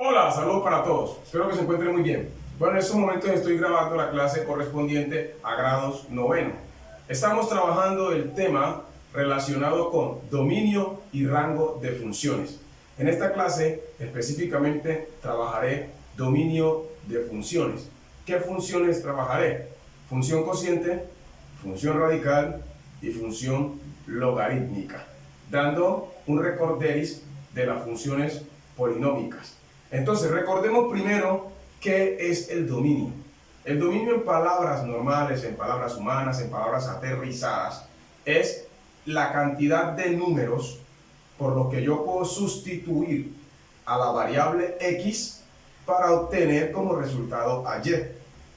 Hola, saludos para todos. Espero que se encuentren muy bien. Bueno, en estos momentos estoy grabando la clase correspondiente a grados noveno. Estamos trabajando el tema relacionado con dominio y rango de funciones. En esta clase específicamente trabajaré dominio de funciones. ¿Qué funciones trabajaré? Función cociente, función radical y función logarítmica, dando un recorderis de las funciones polinómicas. Entonces, recordemos primero qué es el dominio. El dominio en palabras normales, en palabras humanas, en palabras aterrizadas, es la cantidad de números por los que yo puedo sustituir a la variable x para obtener como resultado a y.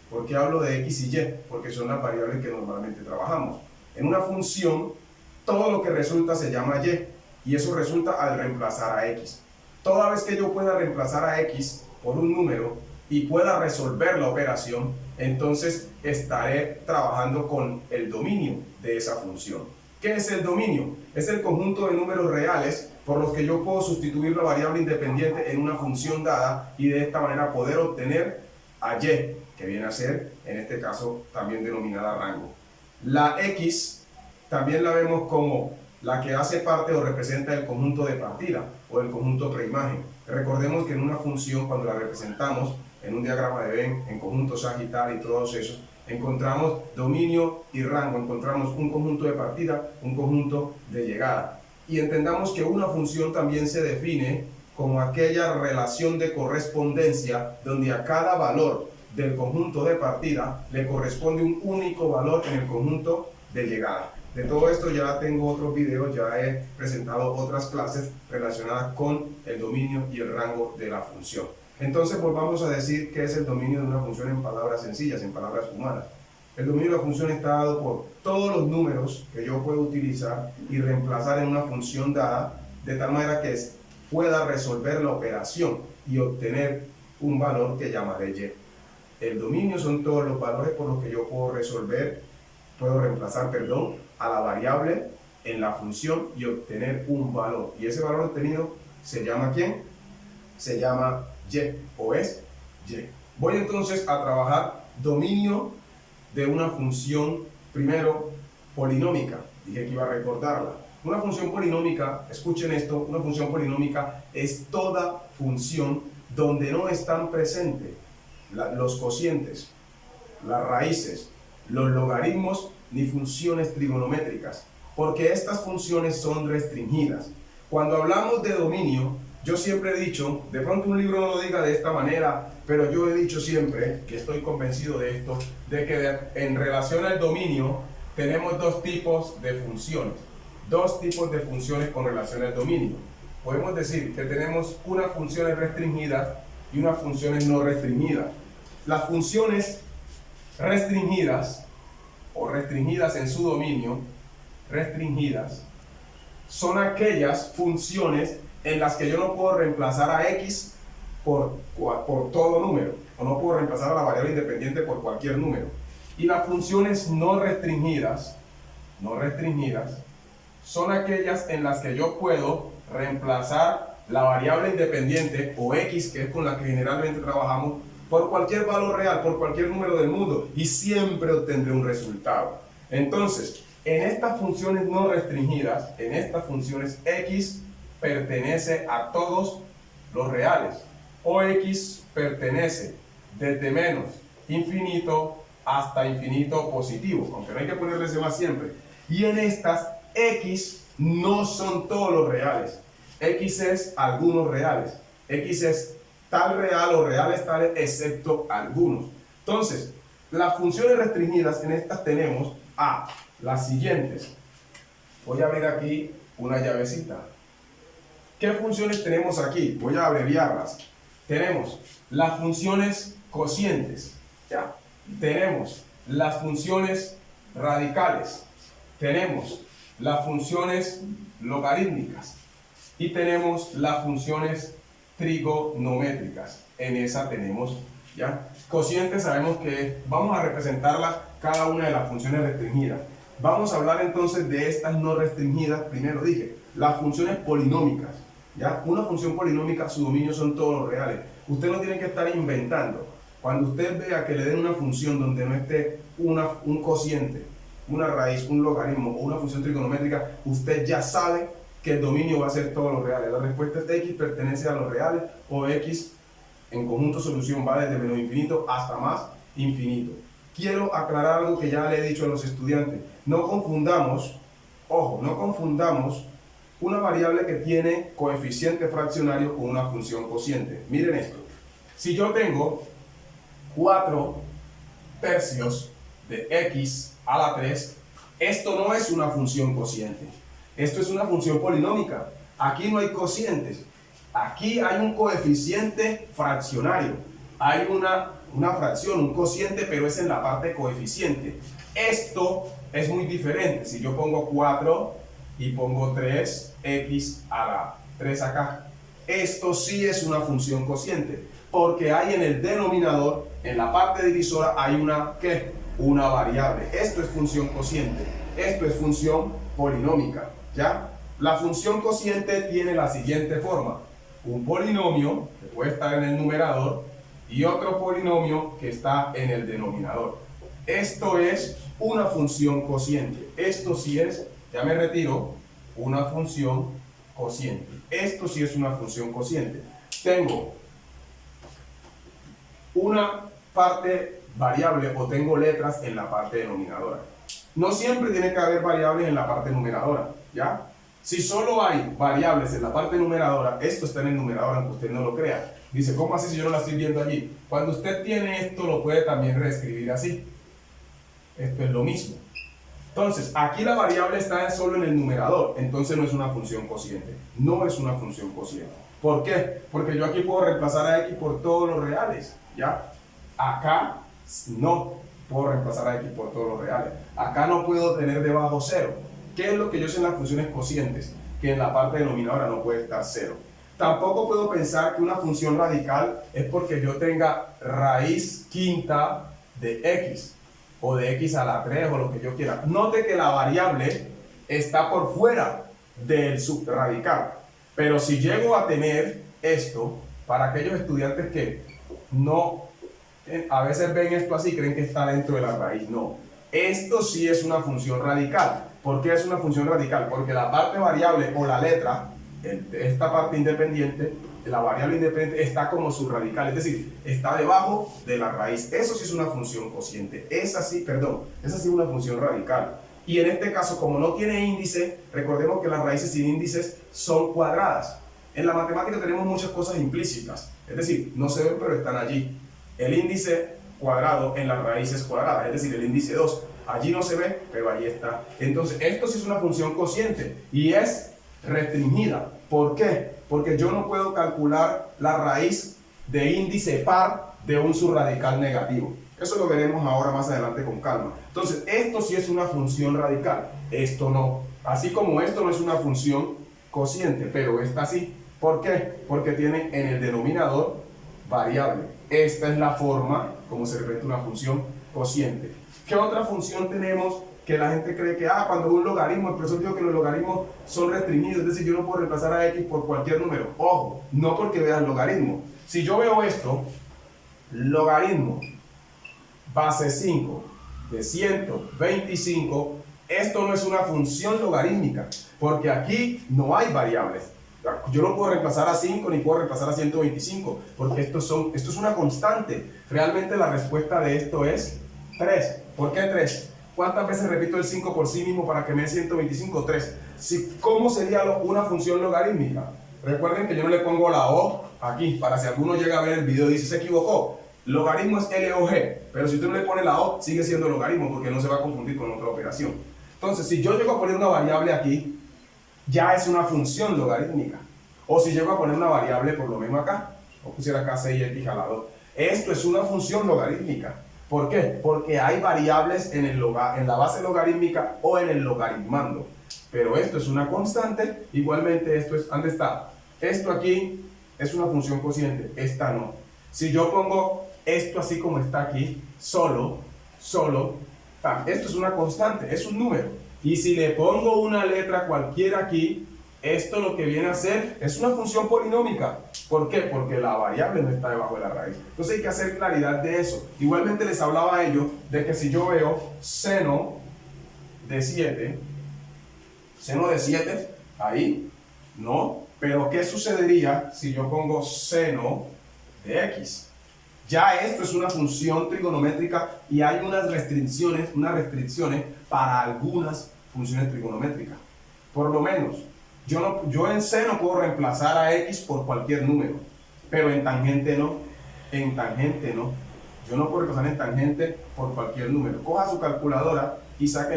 ¿Por qué hablo de x y y? Porque son las variables que normalmente trabajamos. En una función, todo lo que resulta se llama y eso resulta al reemplazar a x. Toda vez que yo pueda reemplazar a x por un número y pueda resolver la operación, entonces estaré trabajando con el dominio de esa función. ¿Qué es el dominio? Es el conjunto de números reales por los que yo puedo sustituir la variable independiente en una función dada y de esta manera poder obtener a y, que viene a ser, en este caso, también denominada rango. La x también la vemos como la que hace parte o representa el conjunto de partida o el conjunto preimagen. Recordemos que en una función, cuando la representamos en un diagrama de Venn, en conjunto sagital y todos esos, encontramos dominio y rango, encontramos un conjunto de partida, un conjunto de llegada. Y entendamos que una función también se define como aquella relación de correspondencia donde a cada valor del conjunto de partida le corresponde un único valor en el conjunto de llegada. De todo esto ya tengo otros videos, ya he presentado otras clases relacionadas con el dominio y el rango de la función. Entonces volvamos a decir qué es el dominio de una función en palabras sencillas, en palabras humanas. El dominio de la función está dado por todos los números que yo puedo utilizar y reemplazar en una función dada, de tal manera que pueda resolver la operación y obtener un valor que llamaré y. El dominio son todos los valores por los que yo puedo reemplazar a la variable en la función y obtener un valor. Y ese valor obtenido se llama ¿quién? Se llama y o es y. Voy entonces a trabajar dominio de una función, primero, polinómica. Dije que iba a recordarla. Una función polinómica, escuchen esto, una función polinómica es toda función donde no están presentes los cocientes, las raíces, los logaritmos ni funciones trigonométricas, porque estas funciones son restringidas. Cuando hablamos de dominio, yo siempre he dicho, de pronto un libro no lo diga de esta manera, pero yo he dicho siempre, que estoy convencido de esto, de que en relación al dominio tenemos dos tipos de funciones. Dos tipos de funciones con relación al dominio. Podemos decir que tenemos unas funciones restringidas y unas funciones no restringidas. Las funciones restringidas o restringidas en su dominio, restringidas, son aquellas funciones en las que yo no puedo reemplazar a x por todo número, o no puedo reemplazar a la variable independiente por cualquier número. Y las funciones no restringidas son aquellas en las que yo puedo reemplazar la variable independiente o x, que es con la que generalmente trabajamos, por cualquier valor real, por cualquier número del mundo, y siempre obtendré un resultado. Entonces, en estas funciones no restringidas, en estas funciones x pertenece a todos los reales, o x pertenece desde menos infinito hasta infinito positivo, aunque no hay que ponerle ese más siempre. Y en estas, x no son todos los reales, x es algunos reales, x es tal real o reales tales excepto algunos. Entonces, las funciones restringidas en estas tenemos a las siguientes. Voy a abrir aquí una llavecita. ¿Qué funciones tenemos aquí? Voy a abreviarlas. Tenemos las funciones cocientes, ¿ya? Tenemos las funciones radicales, tenemos las funciones logarítmicas y tenemos las funciones trigonométricas. En esa tenemos, ¿ya? Cocientes sabemos que vamos a representarlas cada una de las funciones restringidas. Vamos a hablar entonces de estas no restringidas. Primero dije, las funciones polinómicas. ¿ya? Una función polinómica, su dominio son todos los reales. Usted no tiene que estar inventando. Cuando usted vea que le den una función donde no esté un cociente, una raíz, un logaritmo o una función trigonométrica, usted ya sabe que el dominio va a ser todos los reales. La respuesta es x pertenece a los reales o x en conjunto solución va desde menos infinito hasta más infinito. Quiero aclarar algo que ya le he dicho a los estudiantes. No confundamos, ojo, no confundamos una variable que tiene coeficiente fraccionario con una función cociente. Miren esto. Si yo tengo 4 tercios de x a la 3, esto no es una función cociente. Esto es una función polinómica. Aquí no hay cocientes. Aquí hay un coeficiente fraccionario. Hay una fracción, un cociente, pero es en la parte coeficiente. Esto es muy diferente. Si yo pongo 4 y pongo 3x a la 3 acá, esto sí es una función cociente, porque hay en el denominador, en la parte divisora, hay una, ¿qué? Una variable. Esto es función cociente. Esto es función polinómica, ¿ya? La función cociente tiene la siguiente forma. Un polinomio que puede estar en el numerador y otro polinomio que está en el denominador. Esto es una función cociente. Esto sí es, ya me retiro, una función cociente. Esto sí es una función cociente. Tengo una parte variable o tengo letras en la parte denominadora. No siempre tiene que haber variables en la parte numeradora, ¿ya? Si solo hay variables en la parte numeradora, esto está en el numerador, aunque usted no lo crea. Dice, ¿cómo así si yo no la estoy viendo allí? Cuando usted tiene esto, lo puede también reescribir así. Esto es lo mismo. Entonces, aquí la variable está solo en el numerador, entonces no es una función cociente. No es una función cociente. ¿Por qué? Porque yo aquí puedo reemplazar a x por todos los reales, ¿ya? Acá no puedo reemplazar a x por todos los reales. Acá no puedo tener debajo 0. ¿Qué es lo que yo sé en las funciones cocientes? Que en la parte denominadora no puede estar 0. Tampoco puedo pensar que una función radical es porque yo tenga raíz quinta de x o de x a la 3 o lo que yo quiera. Note que la variable está por fuera del subradical. Pero si llego a tener esto, para aquellos estudiantes que no, a veces ven esto así, creen que está dentro de la raíz. No, esto sí es una función radical. ¿Por qué es una función radical? Porque la parte variable o la letra, esta parte independiente, la variable independiente está como subradical, es decir, está debajo de la raíz. Eso sí es una función cociente. Esa sí es una función radical. Y en este caso, como no tiene índice, recordemos que las raíces sin índices son cuadradas. En la matemática tenemos muchas cosas implícitas, es decir, no se ven pero están allí. El índice cuadrado en las raíces cuadradas, es decir, el índice 2. Allí no se ve, pero allí está. Entonces, esto sí es una función cociente y es restringida. ¿Por qué? Porque yo no puedo calcular la raíz de índice par de un subradical negativo. Eso lo veremos ahora más adelante con calma. Entonces, esto sí es una función radical, esto no. Así como esto no es una función cociente, pero esta sí. ¿Por qué? Porque tiene en el denominador variable. Esta es la forma como se representa una función cociente. ¿Qué otra función tenemos que la gente cree que, cuando es un logaritmo, el profesor dijo que los logaritmos son restringidos, es decir, yo no puedo reemplazar a x por cualquier número? Ojo, no porque vea el logaritmo. Si yo veo esto, logaritmo, base 5 de 125, esto no es una función logarítmica, porque aquí no hay variables. Yo no puedo reemplazar a 5 ni puedo reemplazar a 125, porque esto es una constante. Realmente la respuesta de esto es 3. ¿Por qué 3? ¿Cuántas veces repito el 5 por sí mismo para que me dé 125? 3. ¿Cómo sería una función logarítmica? Recuerden que yo no le pongo la O aquí, para si alguno llega a ver el video y dice, se equivocó. Logaritmo es LOG, pero si usted no le pone la O, sigue siendo logaritmo porque no se va a confundir con otra operación. Entonces, si yo llego a poner una variable aquí, ya es una función logarítmica. O si llego a poner una variable por lo menos acá, o pusiera acá 6x a la 2, esto es una función logarítmica. ¿Por qué? Porque hay variables en la base logarítmica o en el logaritmando. Pero esto es una constante, igualmente esto es, ¿dónde está? Esto aquí es una función cociente, esta no. Si yo pongo esto así como está aquí, solo, esto es una constante, es un número. Y si le pongo una letra cualquiera aquí, Esto lo que viene a ser es una función polinómica. ¿Por qué? Porque la variable no está debajo de la raíz. Entonces hay que hacer claridad de eso. Igualmente les hablaba a ellos de que si yo veo seno de 7, ahí, no. Pero ¿qué sucedería si yo pongo seno de x? Ya esto es una función trigonométrica y hay unas restricciones para algunas funciones trigonométricas. Por lo menos, yo en seno puedo reemplazar a x por cualquier número, pero en tangente no. En tangente no. Yo no puedo reemplazar en tangente por cualquier número. Coja su calculadora y saque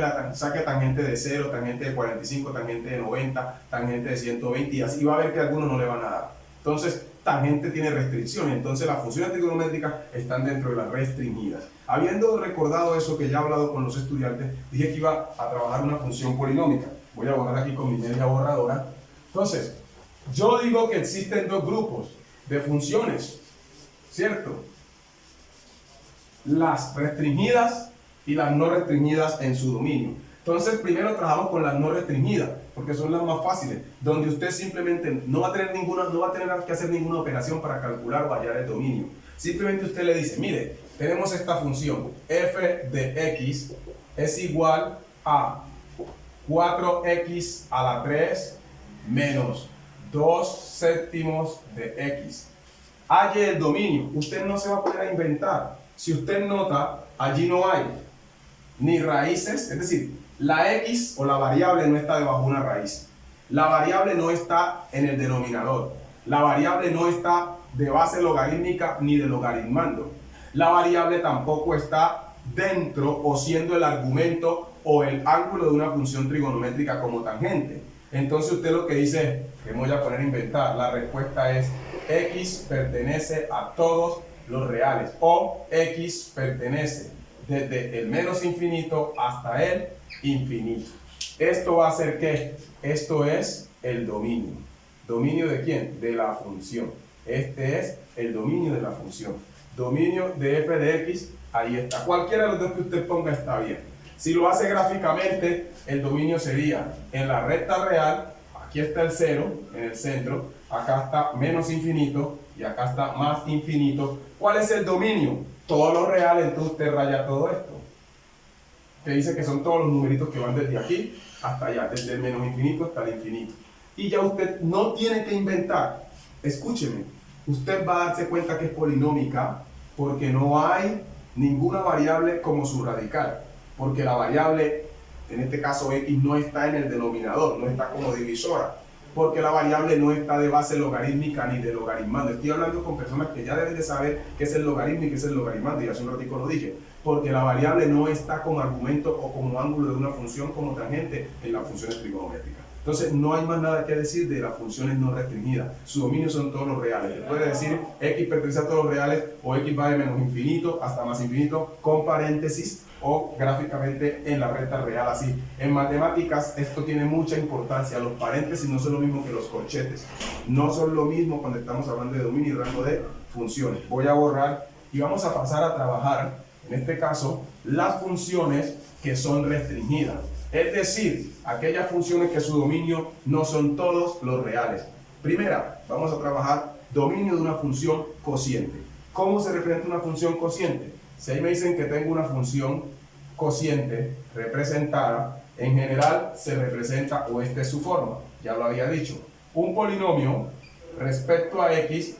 tangente de 0, tangente de 45, tangente de 90, tangente de 120 y así va a ver que a algunos no le van a dar. Entonces, tangente tiene restricciones, entonces las funciones trigonométricas están dentro de las restringidas. Habiendo recordado eso que ya he hablado con los estudiantes, dije que iba a trabajar una función polinómica. Voy a borrar aquí con mi media borradora. Entonces, yo digo que existen dos grupos de funciones, ¿cierto? Las restringidas y las no restringidas en su dominio. Entonces, primero trabajamos con las no restringidas, porque son las más fáciles, donde usted simplemente no va a tener que hacer ninguna operación para calcular o hallar el dominio. Simplemente usted le dice, mire, tenemos esta función, f de x es igual a 4x a la 3 menos 2 séptimos de x. Halle el dominio. Usted no se va a poner a inventar. Si usted nota, allí no hay ni raíces, es decir, la x o la variable no está debajo de una raíz. La variable no está en el denominador. La variable no está de base logarítmica ni de logaritmando. La variable tampoco está dentro o siendo el argumento o el ángulo de una función trigonométrica como tangente. Entonces usted lo que dice es, que me voy a poner a inventar, la respuesta es x pertenece a todos los reales o x pertenece desde el menos infinito hasta el infinito. Esto va a ser ¿qué? Esto es el dominio. ¿Dominio de quién? De la función. Este es el dominio de la función. Dominio de f de x, ahí está. Cualquiera de los dos que usted ponga está bien. Si lo hace gráficamente, el dominio sería en la recta real, aquí está el 0 en el centro, acá está menos infinito y acá está más infinito. ¿Cuál es el dominio? Todos los reales, entonces usted raya todo esto. Que dice que son todos los numeritos que van desde aquí hasta allá, desde el menos infinito hasta el infinito. Y ya usted no tiene que inventar. Escúcheme, usted va a darse cuenta que es polinómica porque no hay ninguna variable como su radical. Porque la variable, en este caso x, no está en el denominador, no está como divisora. Porque la variable no está de base logarítmica ni de logaritmando. Estoy hablando con personas que ya deben de saber qué es el logaritmo y qué es el logaritmando, y hace un ratito lo dije. Porque la variable no está como argumento o como ángulo de una función como tangente en las funciones trigonométricas. Entonces no hay más nada que decir de las funciones no restringidas. Su dominio son todos los reales. Le puede decir x pertenece a todos los reales o x va de menos infinito hasta más infinito con paréntesis o gráficamente en la recta real así. En matemáticas esto tiene mucha importancia. Los paréntesis no son lo mismo que los corchetes. No son lo mismo cuando estamos hablando de dominio y rango de funciones. Voy a borrar y vamos a pasar a trabajar, en este caso, las funciones que son restringidas. Es decir, aquellas funciones que su dominio no son todos los reales. Primera, vamos a trabajar dominio de una función cociente. ¿Cómo se representa una función cociente? Si ahí me dicen que tengo una función cociente representada, en general se representa, o esta es su forma, ya lo había dicho, un polinomio respecto a x,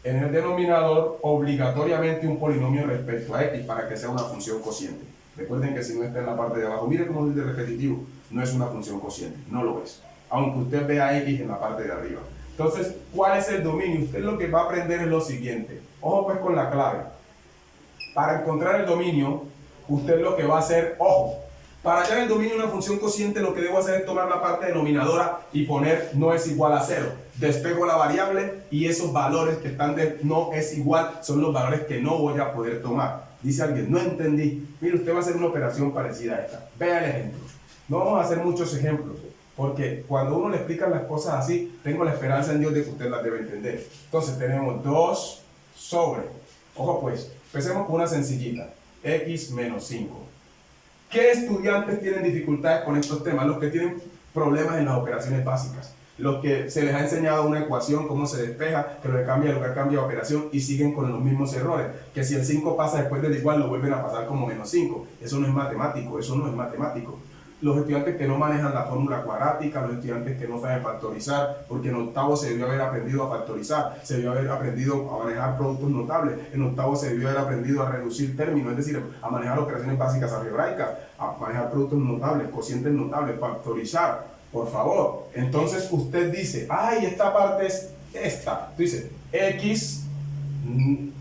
en el denominador obligatoriamente un polinomio respecto a x para que sea una función cociente. Recuerden que si no está en la parte de abajo, mire cómo dice repetitivo, no es una función cociente, no lo es, aunque usted vea x en la parte de arriba. Entonces, ¿cuál es el dominio? Usted lo que va a aprender es lo siguiente, ojo pues con la clave. Para encontrar el dominio, usted lo que va a hacer, ojo, para hallar el dominio de una función cociente lo que debo hacer es tomar la parte denominadora y poner no es igual a 0. Despejo la variable y esos valores que están de no es igual son los valores que no voy a poder tomar. Dice alguien, no entendí. Mire, usted va a hacer una operación parecida a esta. Vea el ejemplo. No vamos a hacer muchos ejemplos, porque cuando uno le explica las cosas así, tengo la esperanza en Dios de que usted las debe entender. Entonces tenemos 2 sobre, ojo pues, empecemos con una sencillita, x menos 5. ¿Qué estudiantes tienen dificultades con estos temas? Los que tienen problemas en las operaciones básicas. los que se les ha enseñado una ecuación, cómo se despeja, que lo que cambia de lugar cambia de operación y siguen con los mismos errores. Que si el 5 pasa después del igual, lo vuelven a pasar como menos 5. Eso no es matemático, eso no es matemático. Los estudiantes que no manejan la fórmula cuadrática, los estudiantes que no saben factorizar, porque en octavo se debió haber aprendido a factorizar, se debió haber aprendido a manejar productos notables, en octavo se debió haber aprendido a reducir términos, es decir, a manejar operaciones básicas algebraicas, a manejar productos notables, cocientes notables, factorizar, por favor. Entonces usted dice, ay, esta parte es esta. Tú dices, x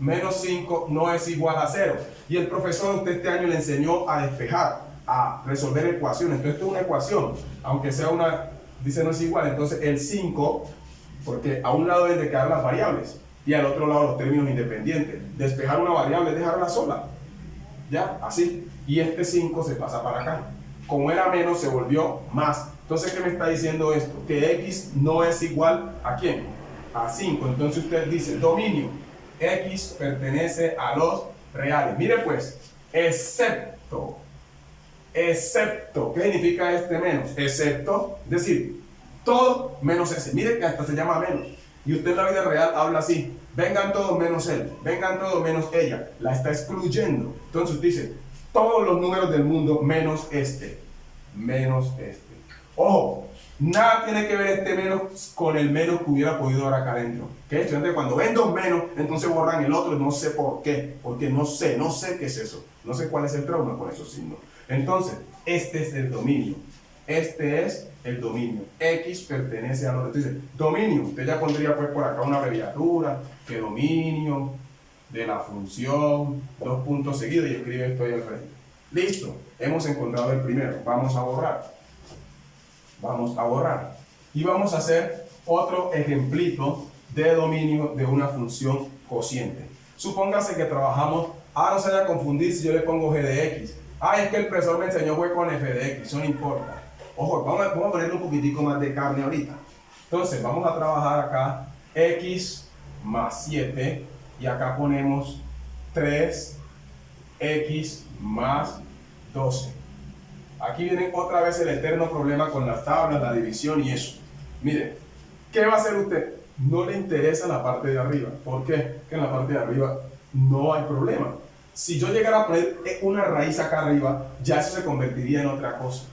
menos 5 no es igual a 0. Y el profesor usted este año le enseñó a despejar, a resolver ecuaciones. Entonces esto es una ecuación, aunque sea una, dice no es igual, entonces el 5, porque a un lado deben de quedar las variables y al otro lado los términos independientes. Despejar una variable es dejarla sola, ya, así, y este 5 se pasa para acá. Como era menos, se volvió más. Entonces, ¿qué me está diciendo esto? Que x no es igual ¿a quién? A 5. Entonces usted dice, dominio, x pertenece a los reales. Mire pues, excepto, ¿qué significa este menos? Excepto, es decir, todo menos ese. Mire que hasta se llama menos. Y usted en la vida real habla así, vengan todos menos él, vengan todos menos ella. La está excluyendo. Entonces usted dice, todos los números del mundo menos este. Menos este. Ojo, nada tiene que ver este menos con el menos que hubiera podido dar acá adentro. ¿Qué? Estudiantes, cuando ven dos menos, entonces borran el otro, no sé por qué. Porque no sé qué es eso. No sé cuál es el trauma con esos signos. Entonces, este es el dominio. Este es el dominio. X pertenece a los... Entonces, dominio. Usted ya pondría pues por acá una abreviatura, que dominio de la función, dos puntos seguidos y escribe esto ahí al frente. Listo. Hemos encontrado el primero. Vamos a borrar. Vamos a borrar. Y vamos a hacer otro ejemplito de dominio de una función cociente. Supóngase que trabajamos, no se vaya a confundir si yo le pongo g de x. Es que el profesor me enseñó fue con f de x, eso no importa. Ojo, vamos a ponerle un poquitico más de carne ahorita. Entonces, vamos a trabajar acá x más 7 y acá ponemos 3x más 12. Aquí viene otra vez el eterno problema con las tablas, la división y eso. Miren, ¿qué va a hacer usted? No le interesa la parte de arriba. ¿Por qué? Que en la parte de arriba no hay problema. Si yo llegara a poner una raíz acá arriba, ya eso se convertiría en otra cosa.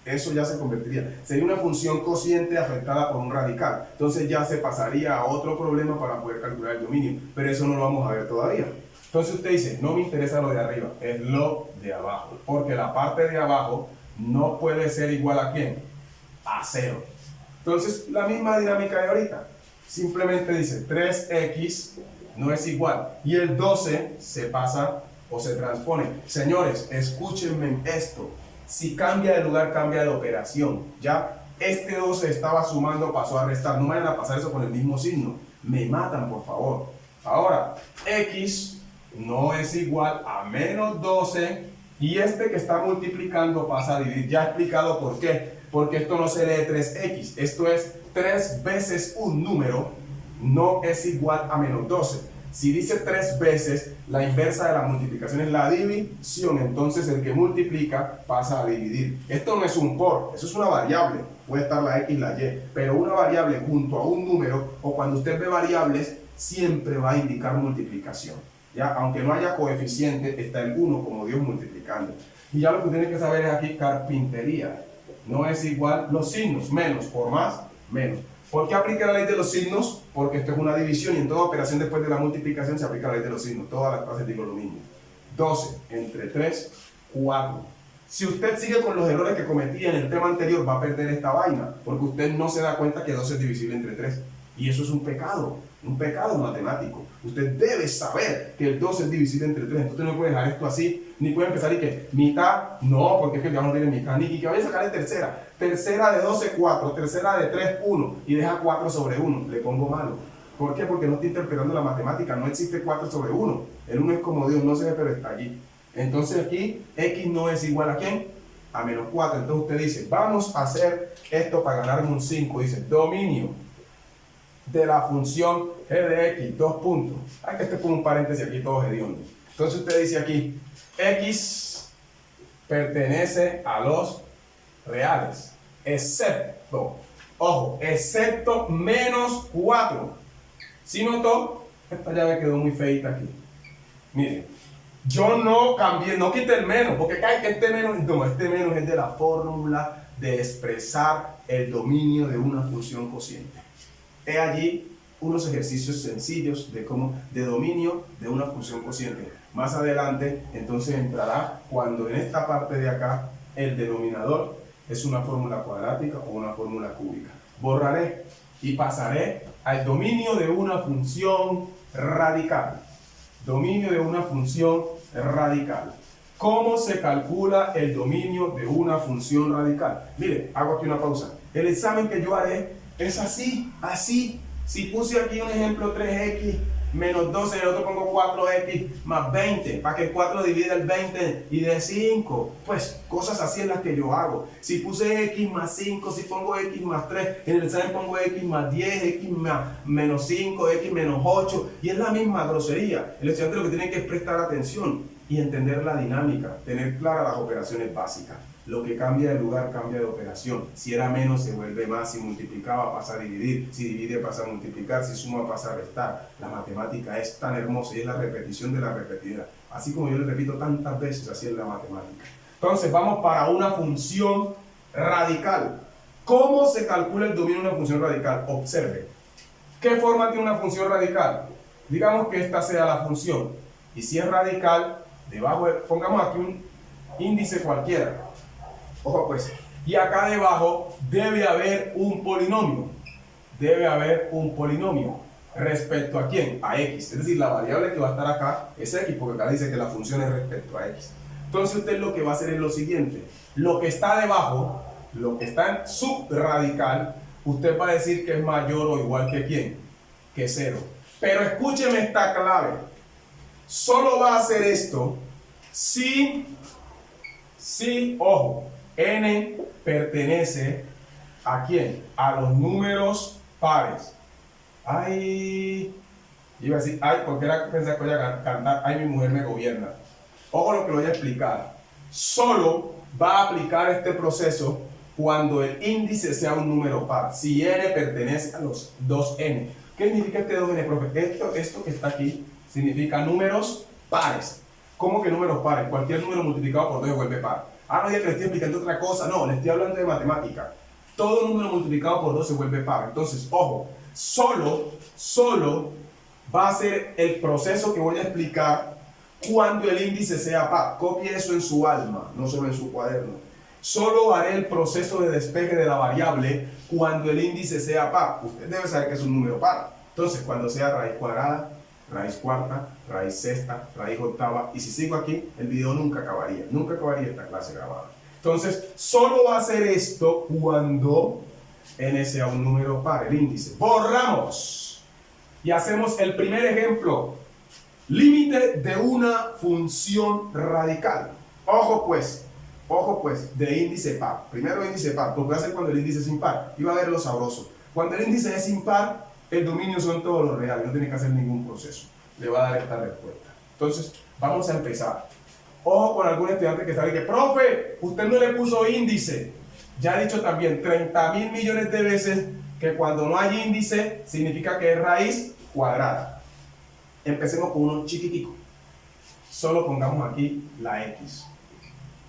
Eso ya se convertiría. Sería una función cociente afectada por un radical. Entonces ya se pasaría a otro problema para poder calcular el dominio. Pero eso no lo vamos a ver todavía. Entonces usted dice, no me interesa lo de arriba, es lo de abajo. Porque la parte de abajo no puede ser igual ¿a quién? A 0. Entonces la misma dinámica de ahorita. Simplemente dice 3x no es igual. Y el 12 se pasa o se transpone. Señores, escúchenme esto. Si cambia de lugar, cambia de operación. Ya este 12 estaba sumando, pasó a restar. No me vayan a pasar eso con el mismo signo. Me matan, por favor. Ahora, x no es igual a menos 12 y este que está multiplicando pasa a dividir. Ya he explicado por qué. Porque esto no se lee 3x. Esto es 3 veces un número no es igual a menos 12. Si dice 3 veces, la inversa de la multiplicación es la división. Entonces el que multiplica pasa a dividir. Esto no es un por, eso es una variable. Puede estar la x, la y. Pero una variable junto a un número, o cuando usted ve variables, siempre va a indicar multiplicación. ¿Ya? Aunque no haya coeficiente, está el 1 como Dios multiplicando. Y ya lo que tiene que saber es aquí carpintería. No es igual los signos, menos por más, menos. ¿Por qué aplica la ley de los signos? Porque esto es una división y en toda operación después de la multiplicación se aplica la ley de los signos. Todas las clases digo lo mismo. 12 entre 3, 4. Si usted sigue con los errores que cometía en el tema anterior, va a perder esta vaina. Porque usted no se da cuenta que 12 es divisible entre 3. Y eso es un pecado matemático. Usted debe saber que el 12 es divisible entre 3. Entonces no puede dejar esto así, ni puede empezar y que mitad, no, porque es que ya no tiene mitad, ni que vaya a sacar de tercera. Tercera de 12, 4, tercera de 3, 1, y deja 4 sobre 1. Le pongo malo. ¿Por qué? Porque no está interpretando la matemática, no existe 4 sobre 1. El 1 es como Dios, no se ve, pero está allí. Entonces aquí, x no es igual ¿a quién? A menos 4. Entonces usted dice, vamos a hacer esto para ganarme un 5. Dice, dominio de la función g de x, 2 puntos. Hay que poner un paréntesis aquí todo hediondo. Entonces usted dice aquí, x pertenece a los reales, excepto, Ojo, excepto menos 4. ¿Sí notó? Esta llave quedó muy feita aquí. Miren, yo no cambié, no quité el menos, porque este menos, no, este menos es de la fórmula de expresar el dominio de una función cociente. He allí unos ejercicios sencillos de dominio de una función cociente. Más adelante, entonces entrará cuando en esta parte de acá el denominador es una fórmula cuadrática o una fórmula cúbica. Borraré y pasaré al dominio de una función radical. Dominio de una función radical. ¿Cómo se calcula el dominio de una función radical? Mire, hago aquí una pausa. El examen que yo haré es así, así. Si puse aquí un ejemplo 3x menos 12, el otro pongo 4x más 20, para que el 4 divida el 20 y dé 5. Pues cosas así en las que yo hago. Si puse x más 5, si pongo x más 3, en el examen pongo x más 10, x más menos 5, x menos 8, y es la misma grosería. El estudiante lo que tiene que es prestar atención y entender la dinámica, tener claras las operaciones básicas. Lo que cambia de lugar cambia de operación. Si era menos se vuelve más, si multiplicaba pasa a dividir, si divide pasa a multiplicar, si suma pasa a restar. La matemática es tan hermosa y es la repetición de la repetida. Así como yo le repito tantas veces, así es la matemática. Entonces vamos para una función radical. ¿Cómo se calcula el dominio de una función radical? Observe. ¿Qué forma tiene una función radical? Digamos que esta sea la función. Y si es radical, debajo, pongamos aquí un índice cualquiera. Ojo pues, y acá debajo debe haber un polinomio. Debe haber un polinomio. ¿Respecto a quién? A x. Es decir, la variable que va a estar acá es x, porque acá dice que la función es respecto a x. Entonces usted lo que va a hacer es lo siguiente. Lo que está debajo, lo que está en subradical, usted va a decir que es mayor o igual que quién? Que 0. Pero escúcheme esta clave. Solo va a hacer esto si, ojo, n pertenece ¿a quién? A los números pares. Ay, iba a decir, ay, porque era pensar que voy a cantar, ay, mi mujer me gobierna. Ojo lo que voy a explicar. Solo va a aplicar este proceso cuando el índice sea un número par. Si n pertenece a los 2n. ¿Qué significa este 2n, profe? Esto que está aquí significa números pares. ¿Cómo que números pares? Cualquier número multiplicado por 2 se vuelve par. Ah, no, ya que le estoy explicando otra cosa. No, le estoy hablando de matemática. Todo número multiplicado por 2 se vuelve par. Entonces, ojo, solo va a ser el proceso que voy a explicar cuando el índice sea par. Copie eso en su alma, no solo en su cuaderno. Solo haré el proceso de despeje de la variable cuando el índice sea par. Usted debe saber que es un número par. Entonces, cuando sea raíz cuadrada, raíz cuarta, raíz sexta, raíz octava, y si sigo aquí, el video nunca acabaría esta clase grabada. Entonces, solo va a hacer esto cuando n sea un número par, el índice. Borramos y hacemos el primer ejemplo. Límite de una función radical. Ojo pues, de índice par. Primero índice par, porque va a ser cuando el índice es impar. Y va a ver lo sabroso. Cuando el índice es impar, el dominio son todos los reales, no tiene que hacer ningún proceso. Le va a dar esta respuesta. Entonces, vamos a empezar. Ojo con algún estudiante que sabe que, profe, usted no le puso índice. Ya he dicho también 30.000 millones de veces que cuando no hay índice, significa que es raíz cuadrada. Empecemos con uno chiquitico. Solo pongamos aquí la X.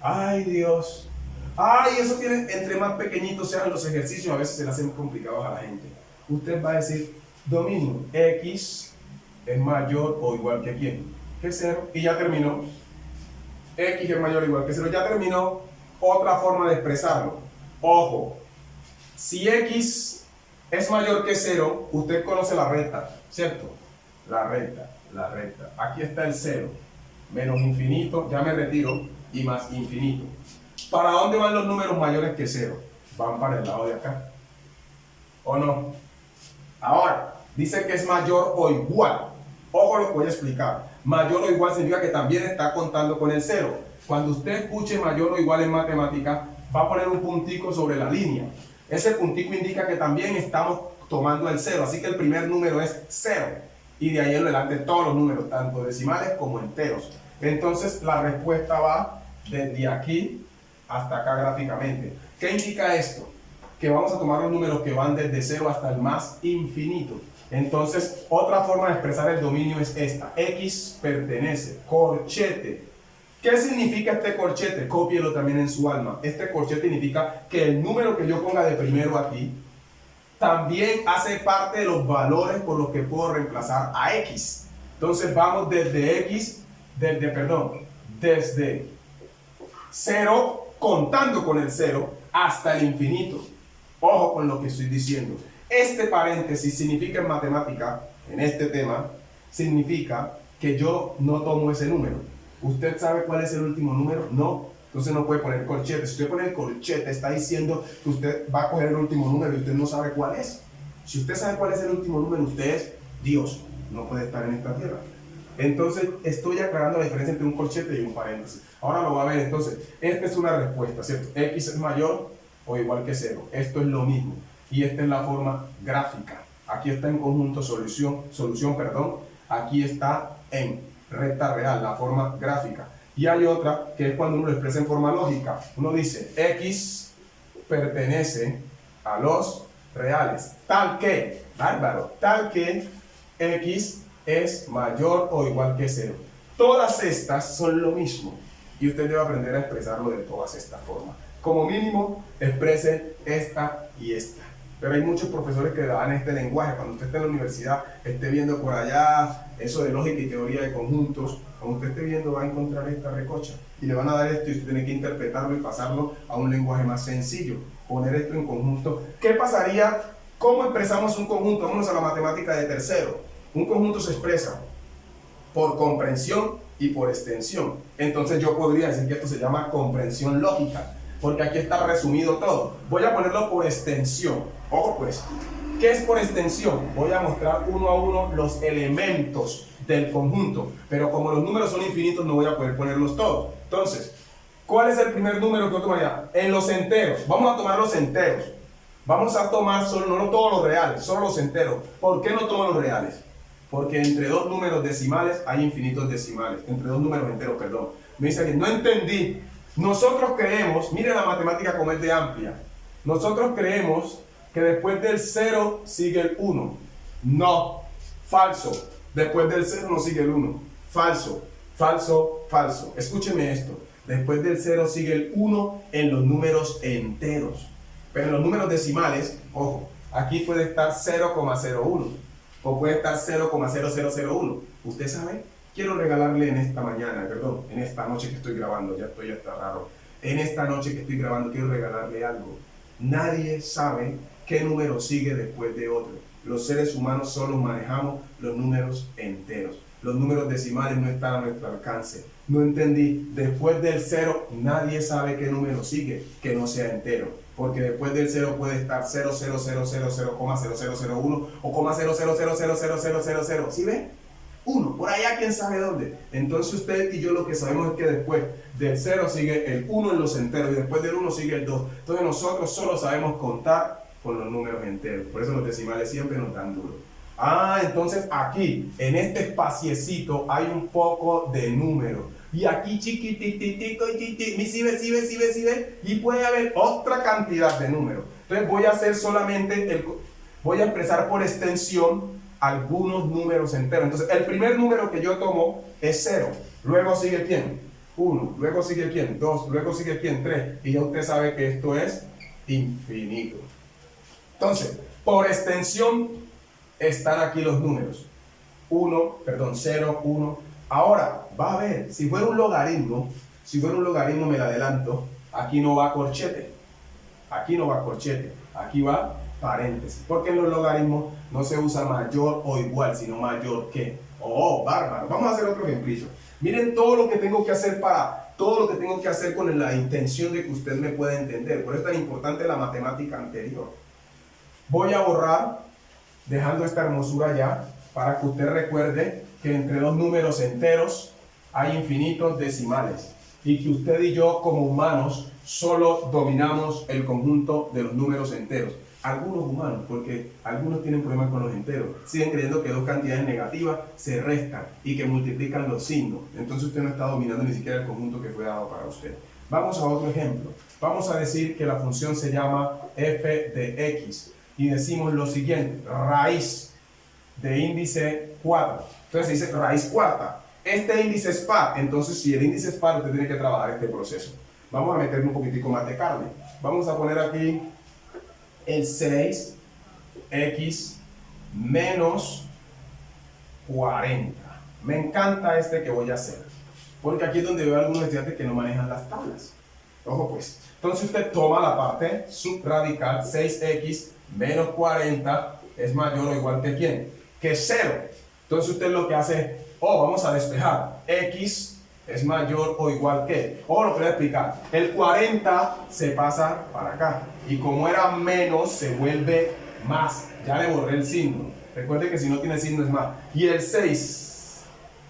Ay, Dios. Ay, eso tiene, entre más pequeñitos sean los ejercicios, a veces se le hacen complicados a la gente. Usted va a decir, dominio, X es mayor o igual que ¿quién? Que 0. Y ya terminó. X es mayor o igual que 0. Ya terminó. Otra forma de expresarlo. Ojo. Si X es mayor que 0, usted conoce la recta, ¿cierto? La recta. Aquí está el 0. Menos infinito, ya me retiro, y más infinito. ¿Para dónde van los números mayores que 0? Van para el lado de acá. ¿O no? Ahora, dice que es mayor o igual. Ojo lo que voy a explicar. Mayor o igual significa que también está contando con el 0. Cuando usted escuche mayor o igual en matemática, va a poner un puntico sobre la línea. Ese puntico indica que también estamos tomando el 0. Así que el primer número es 0. Y de ahí en adelante todos los números, tanto decimales como enteros. Entonces la respuesta va desde aquí hasta acá gráficamente. ¿Qué indica esto? que vamos a tomar los números que van desde 0 hasta el más infinito. Entonces, otra forma de expresar el dominio es esta. X pertenece, corchete. ¿Qué significa este corchete? Cópielo también en su alma. Este corchete significa que el número que yo ponga de primero aquí también hace parte de los valores por los que puedo reemplazar a X. Entonces vamos desde 0, contando con el 0, hasta el infinito. Ojo con lo que estoy diciendo. Este paréntesis significa en matemática, en este tema, significa que yo no tomo ese número. ¿Usted sabe cuál es el último número? No. Entonces no puede poner corchete. Si usted pone el corchete, está diciendo que usted va a coger el último número y usted no sabe cuál es. Si usted sabe cuál es el último número, usted es Dios. No puede estar en esta tierra. Entonces estoy aclarando la diferencia entre un corchete y un paréntesis. Ahora lo va a ver. Entonces, esta es una respuesta, ¿cierto? X es mayor o igual que 0. Esto es lo mismo. Y esta es la forma gráfica. Aquí está en conjunto solución. Aquí está en recta real, la forma gráfica. Y hay otra que es cuando uno lo expresa en forma lógica. Uno dice, X pertenece a los reales. Tal que, bárbaro, tal que X es mayor o igual que 0. Todas estas son lo mismo. Y usted debe aprender a expresarlo de todas estas formas. Como mínimo, exprese esta y esta. Pero hay muchos profesores que dan este lenguaje. Cuando usted esté en la universidad, esté viendo por allá eso de lógica y teoría de conjuntos, cuando usted esté viendo va a encontrar esta recocha. Y le van a dar esto y usted tiene que interpretarlo y pasarlo a un lenguaje más sencillo. Poner esto en conjunto. ¿Qué pasaría? ¿Cómo expresamos un conjunto? Vámonos a la matemática de tercero. Un conjunto se expresa por comprensión y por extensión. Entonces yo podría decir que esto se llama comprensión lógica, porque aquí está resumido todo. Voy a ponerlo por extensión. Ojo pues, ¿qué es por extensión? Voy a mostrar uno a uno los elementos del conjunto, pero como los números son infinitos no voy a poder ponerlos todos. Entonces, ¿cuál es el primer número que yo tomaría? En los enteros. Vamos a tomar los enteros. Vamos a tomar solo, no todos los reales, solo los enteros. ¿Por qué no tomo los reales? Porque entre dos números decimales hay infinitos decimales. Entre dos números enteros, perdón. Me dice que no entendí. Nosotros creemos, mire la matemática como es de amplia. Nosotros creemos que después del 0 sigue el 1. No, falso. Después del 0 no sigue el 1. Falso, falso, falso. Escúcheme esto. Después del 0 sigue el 1 en los números enteros. Pero en los números decimales, ojo, aquí puede estar 0,01 o puede estar 0,0001. ¿Usted sabe? Quiero regalarle en esta mañana, perdón, en esta noche que estoy grabando, ya está raro. En esta noche que estoy grabando quiero regalarle algo. Nadie sabe qué número sigue después de otro. Los seres humanos solo manejamos los números enteros. Los números decimales no están a nuestro alcance. No entendí. Después del 0 nadie sabe qué número sigue que no sea entero. Porque después del 0 puede estar 0,0000,0001 o 0,00000000. ¿Sí ven? 1, por allá quién sabe dónde. Entonces usted y yo lo que sabemos es que después del 0 sigue el 1 en los enteros y después del 1 sigue el 2. Entonces nosotros solo sabemos contar con los números enteros. Por eso los decimales siempre nos dan duro. Entonces aquí, en este espaciecito, hay un poco de número. Y aquí chiquitititico, ¿sí ve? Y puede haber otra cantidad de números. Entonces voy a hacer solamente, voy a expresar por extensión algunos números enteros. Entonces el primer número que yo tomo es 0. Luego sigue ¿quién? 1. Luego sigue ¿quién? 2. Luego sigue ¿quién? 3. Y ya usted sabe que esto es infinito. Entonces, por extensión están aquí los números. 0, 1. Ahora, va a ver, si fuera un logaritmo me lo adelanto, aquí no va corchete. Aquí no va corchete. Aquí va paréntesis. Porque en los logaritmos no se usa mayor o igual, sino mayor que. Oh, bárbaro. Vamos a hacer otro ejemplillo. Miren todo lo que tengo que hacer con la intención de que usted me pueda entender. Por eso es tan importante la matemática anterior. Voy a borrar, dejando esta hermosura ya, para que usted recuerde que entre dos números enteros hay infinitos decimales. Y que usted y yo como humanos solo dominamos el conjunto de los números enteros. Algunos humanos, porque algunos tienen problemas con los enteros, siguen creyendo que dos cantidades negativas se restan y que multiplican los signos. Entonces usted no está dominando ni siquiera el conjunto que fue dado para usted. Vamos a otro ejemplo. Vamos a decir que la función se llama f de x y decimos lo siguiente, raíz de índice 4. Entonces dice raíz cuarta. Este índice es par, entonces si el índice es par, usted tiene que trabajar este proceso. Vamos a meterle un poquitico más de carne. Vamos a poner aquí el 6x menos 40. Me encanta este que voy a hacer, porque aquí es donde veo a algunos estudiantes que no manejan las tablas. Ojo pues. Entonces usted toma la parte subradical, 6x menos 40 es mayor o igual que ¿quién? Que 0. Entonces usted lo que hace, vamos a despejar, x es mayor o igual que, lo que voy a explicar, el 40 se pasa para acá, y como era menos, se vuelve más, ya le borré el signo, recuerde que si no tiene signo es más, y el 6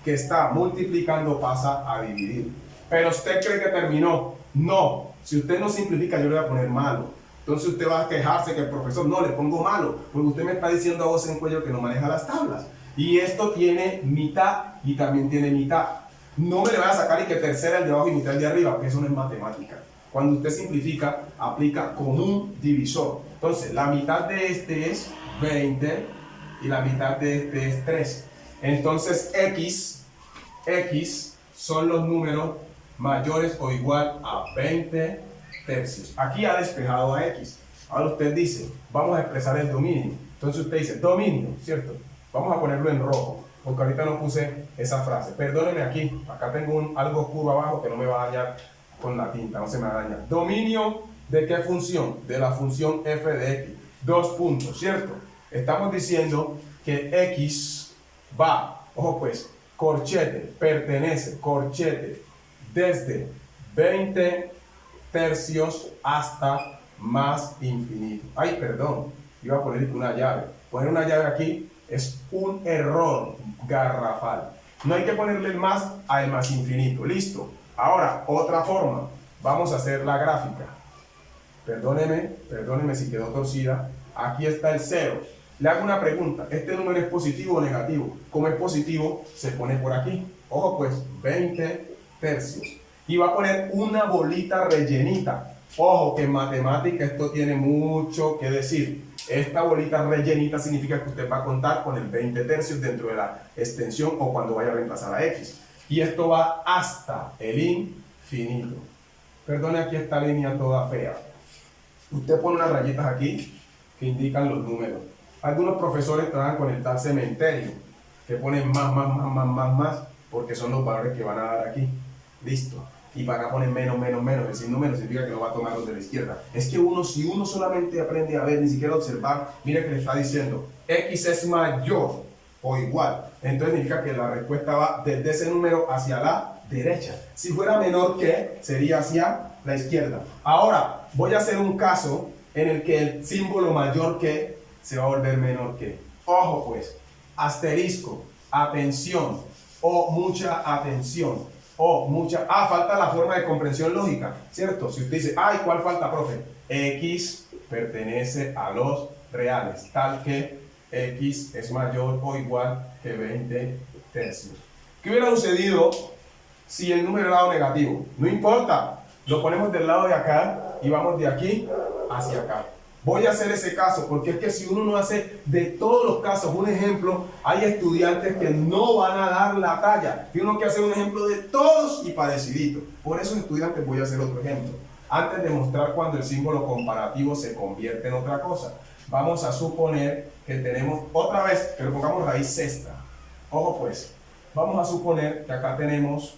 que está multiplicando pasa a dividir, pero usted cree que terminó, no, si usted no simplifica yo le voy a poner malo, entonces usted va a quejarse que el profesor, no, le pongo malo, porque usted me está diciendo a voz en cuello que no maneja las tablas, y esto tiene mitad y también tiene mitad. No me le voy a sacar y que tercera el de abajo y mitad el de arriba, porque eso no es matemática. Cuando usted simplifica, aplica común divisor. Entonces, la mitad de este es 20 y la mitad de este es 3. Entonces, x son los números mayores o igual a 20 tercios. Aquí ha despejado a x. Ahora usted dice, vamos a expresar el dominio. Entonces usted dice, dominio, ¿cierto? Vamos a ponerlo en rojo, porque ahorita no puse esa frase. Perdónenme aquí, acá tengo algo oscuro abajo que no me va a dañar con la tinta, no se me va a dañar. Dominio, ¿de qué función? De la función f de x. 2 puntos, ¿cierto? Estamos diciendo que x va, ojo pues, corchete, pertenece, corchete, desde 20 tercios hasta más infinito. Ay, perdón, iba a poner una llave. Poner una llave aquí es un error garrafal. No hay que ponerle el más al más infinito. Listo. Ahora, otra forma. Vamos a hacer la gráfica. Perdóneme si quedó torcida. Aquí está el 0. Le hago una pregunta. ¿Este número es positivo o negativo? Como es positivo, se pone por aquí. Ojo pues, 20 tercios. Y va a poner una bolita rellenita. Ojo que en matemática esto tiene mucho que decir. Esta bolita rellenita significa que usted va a contar con el 20 tercios dentro de la extensión o cuando vaya a reemplazar a x. Y esto va hasta el infinito. Perdone aquí esta línea toda fea. Usted pone unas rayitas aquí que indican los números. Algunos profesores trabajan con el tal cementerio, que ponen más, porque son los valores que van a dar aquí. Listo. Y para acá ponen menos, el signo menos significa que no va a tomar los de la izquierda. Es que si uno solamente aprende a ver, ni siquiera a observar, mire que le está diciendo, x es mayor o igual. Entonces significa que la respuesta va desde ese número hacia la derecha. Si fuera menor que, sería hacia la izquierda. Ahora, voy a hacer un caso en el que el símbolo mayor que se va a volver menor que. Ojo pues, asterisco, atención o mucha atención. Falta la forma de comprensión lógica, ¿cierto? Si usted dice, ¿cuál falta, profe? X pertenece a los reales, tal que x es mayor o igual que 20 tercios. ¿Qué hubiera sucedido si el número era dado negativo? No importa, lo ponemos del lado de acá y vamos de aquí hacia acá. Voy a hacer ese caso porque es que si uno no hace de todos los casos un ejemplo, hay estudiantes que no van a dar la talla. Tiene uno que hacer un ejemplo de todos y parecidito. Por esos estudiantes voy a hacer otro ejemplo. Antes de mostrar cuando el símbolo comparativo se convierte en otra cosa, vamos a suponer que tenemos, otra vez, que le pongamos raíz sexta. Ojo pues, vamos a suponer que acá tenemos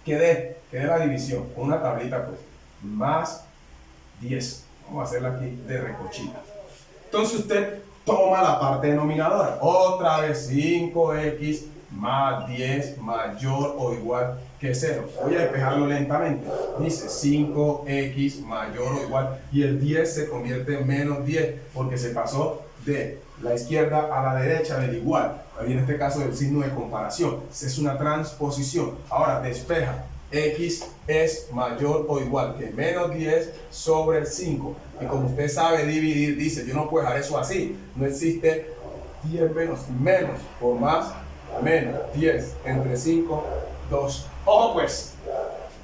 que dé la división con una tablita pues, más 10. Vamos a hacerla aquí de recochita. Entonces usted toma la parte denominadora. Otra vez 5x más 10 mayor o igual que 0. Voy a despejarlo lentamente. Dice 5x mayor o igual. Y el 10 se convierte en menos 10 porque se pasó de la izquierda a la derecha del igual. Ahí en este caso el signo de comparación. Es una transposición. Ahora despeja. X es mayor o igual que menos 10 sobre 5. Y como usted sabe dividir, dice, yo no puedo dejar eso así. No existe 10 menos por más, menos 10 entre 5, 2. Ojo pues,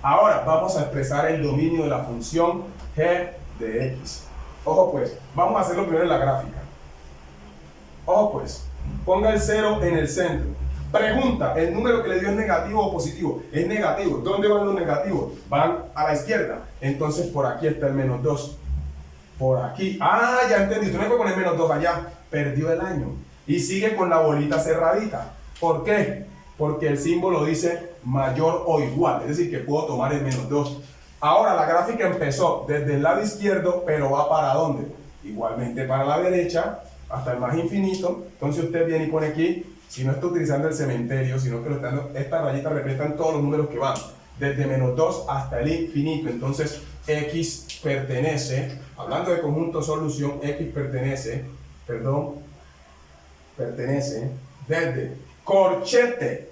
Ahora vamos a expresar el dominio de la función g de x. Ojo pues, vamos a hacerlo primero en la gráfica. Ojo pues, ponga el 0 en el centro. Pregunta, ¿el número que le dio es negativo o positivo? Es negativo. ¿Dónde van los negativos? Van a la izquierda. Entonces por aquí está el menos 2. Por aquí. Ah, ya entendí. Tú no puedes poner menos 2 allá. Perdió el año. Y sigue con la bolita cerradita. ¿Por qué? Porque el símbolo dice mayor o igual. Es decir, que puedo tomar el menos 2. Ahora la gráfica empezó desde el lado izquierdo, pero va para ¿dónde? Igualmente para la derecha, hasta el más infinito. Entonces usted viene y pone aquí, si no está utilizando el cementerio, sino que lo está dando, estas rayitas representan todos los números que van, desde menos 2 hasta el infinito. Entonces x pertenece, hablando de conjunto solución, x pertenece desde corchete,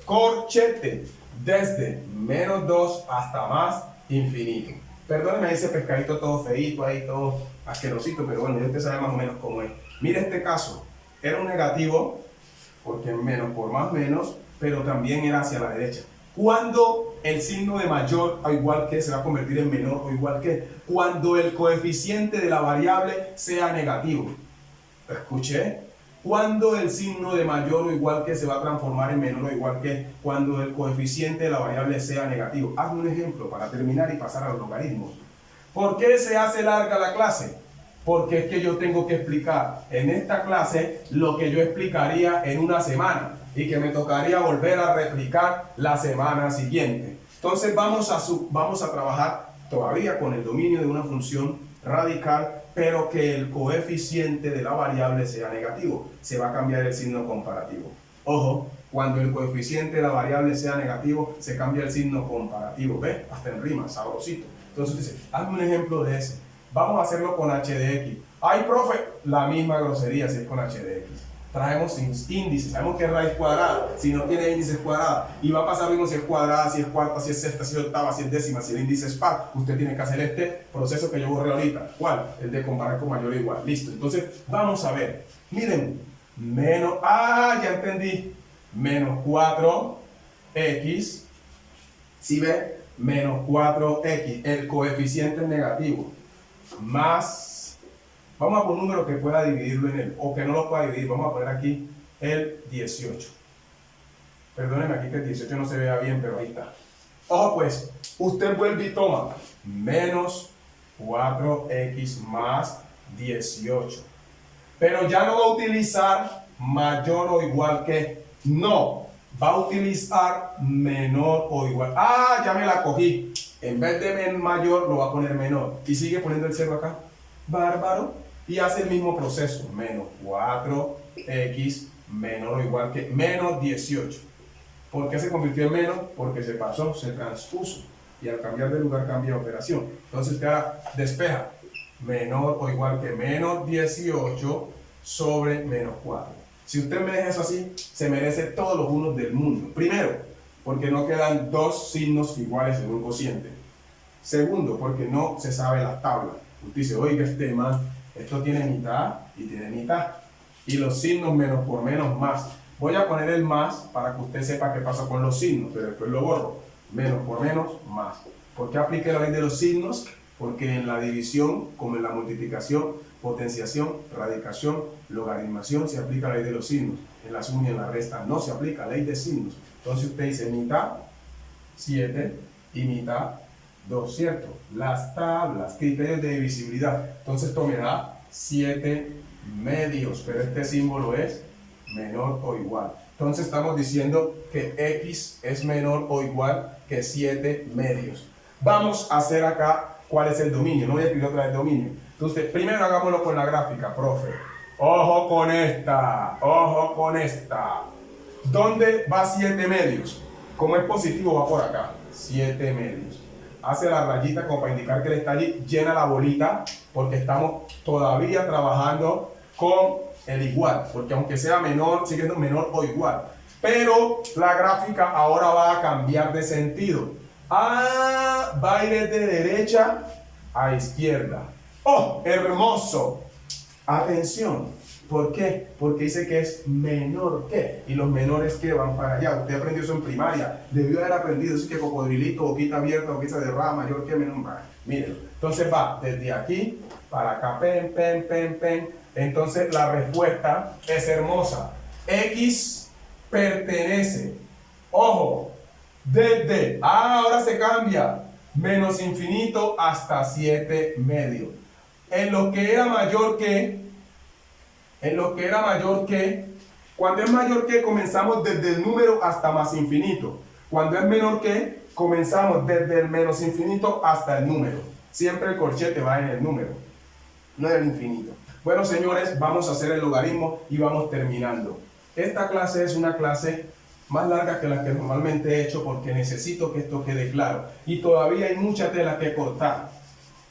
desde menos 2 hasta más infinito. Perdóneme ese pescadito todo feíto ahí, todo asquerosito, pero bueno, ya usted sabe más o menos cómo es. Mire este caso, era un negativo, porque menos por más menos, pero también era hacia la derecha. Cuando el signo de mayor o igual que se va a convertir en menor o igual que, cuando el coeficiente de la variable sea negativo. ¿Escuché? Cuando el signo de mayor o igual que se va a transformar en menor o igual que, cuando el coeficiente de la variable sea negativo. Hazme un ejemplo para terminar y pasar a los logaritmos. ¿Por qué se hace larga la clase? Porque es que yo tengo que explicar en esta clase lo que yo explicaría en una semana y que me tocaría volver a replicar la semana siguiente. Entonces vamos a trabajar todavía con el dominio de una función radical, pero que el coeficiente de la variable sea negativo. Se va a cambiar el signo comparativo. Ojo, cuando el coeficiente de la variable sea negativo, se cambia el signo comparativo. ¿Ves? Hasta en rima, sabrosito. Entonces dice, hazme un ejemplo de ese. Vamos a hacerlo con h de x. Ay, profe, la misma grosería si es con h de x. Traemos índices, sabemos que es raíz cuadrada, si no tiene índices cuadrada, y va a pasar lo mismo si es cuadrada, si es cuarta, si es sexta, si es octava, si es décima, si el índice es par. Usted tiene que hacer este proceso que yo borré ahorita. ¿Cuál? El de comparar con mayor o igual. Listo, entonces vamos a ver. Miren, menos, ya entendí, menos 4x, ¿sí ve? Menos 4x, el coeficiente es negativo, más, vamos a poner un número que pueda dividirlo en él, o que no lo pueda dividir, vamos a poner aquí el 18. Perdónenme aquí que el 18 no se vea bien, pero ahí está. Ojo pues, usted vuelve y toma menos 4x más 18. Pero ya no va a utilizar mayor o igual que, no, va a utilizar menor o igual. Ya me la cogí. En vez de mayor, lo va a poner menor. Y sigue poniendo el 0 acá. Bárbaro. Y hace el mismo proceso. Menos 4x menor o igual que menos 18. ¿Por qué se convirtió en menos? Porque se pasó, se transpuso. Y al cambiar de lugar cambia de operación. Entonces usted ahora despeja. Menor o igual que menos 18 sobre menos 4. Si usted me deja eso así, se merece todos los unos del mundo. Primero, porque no quedan dos signos iguales en un cociente. Segundo, porque no se sabe la tabla. Usted dice, oiga, esto tiene mitad y tiene mitad. Y los signos menos por menos más. Voy a poner el más para que usted sepa qué pasa con los signos, pero después lo borro. Menos por menos, más. ¿Por qué apliqué la ley de los signos? Porque en la división, como en la multiplicación, potenciación, radicación, logaritmación, se aplica la ley de los signos. En la suma y en la resta no se aplica la ley de signos. Entonces usted dice mitad 7 y mitad 2, ¿cierto? Las tablas, criterios de divisibilidad. Entonces esto me da 7 medios, pero este símbolo es menor o igual. Entonces estamos diciendo que x es menor o igual que 7 medios. Vamos a hacer acá cuál es el dominio. No voy a escribir otra vez dominio. Entonces, primero hagámoslo con la gráfica, profe. Ojo con esta, ojo con esta. ¿Dónde va 7 medios? Como es positivo, va por acá. 7 medios. Hace la rayita como para indicar que él está allí. Llena la bolita, porque estamos todavía trabajando con el igual. Porque aunque sea menor, sigue siendo menor o igual. Pero la gráfica ahora va a cambiar de sentido. Va a ir de derecha a izquierda. ¡Oh, hermoso! Atención. ¿Por qué? Porque dice que es menor que, y los menores que van para allá. Usted aprendió eso en primaria, debió haber aprendido eso, que cocodrilito, boquita abierta, boquita cerrada, mayor que, menor. Miren, entonces va desde aquí para acá, pen, pen, pen, pen. Entonces la respuesta es hermosa. X pertenece, ojo, desde, ahora se cambia, menos infinito hasta 7 medio. En lo que era mayor que, cuando es mayor que, comenzamos desde el número hasta más infinito. Cuando es menor que, comenzamos desde el menos infinito hasta el número. Siempre el corchete va en el número, no en el infinito. Bueno, señores, vamos a hacer el logaritmo y vamos terminando. Esta clase es una clase más larga que la que normalmente he hecho porque necesito que esto quede claro. Y todavía hay mucha tela que cortar.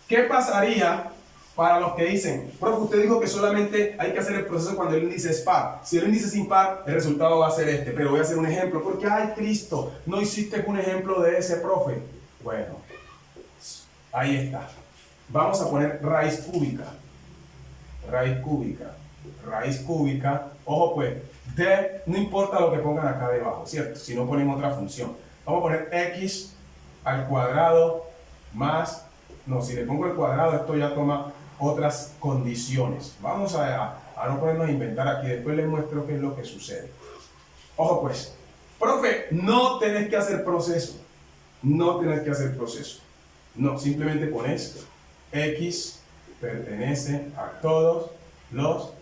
¿Qué pasaría para los que dicen, profe, usted dijo que solamente hay que hacer el proceso cuando el índice es par? Si el índice es impar, el resultado va a ser este. Pero voy a hacer un ejemplo porque, ay, Cristo, no hiciste un ejemplo de ese, profe. Bueno, ahí está. Vamos a poner raíz cúbica. Raíz cúbica. Raíz cúbica. Ojo pues, no importa lo que pongan acá debajo, ¿cierto? Si no ponemos otra función. Vamos a poner x al cuadrado más, no, si le pongo el cuadrado, esto ya toma otras condiciones. Vamos a no ponernos a inventar aquí, después les muestro qué es lo que sucede. Ojo pues, profe, no tenés que hacer proceso. No tenés que hacer proceso. No, simplemente pones x pertenece a todos los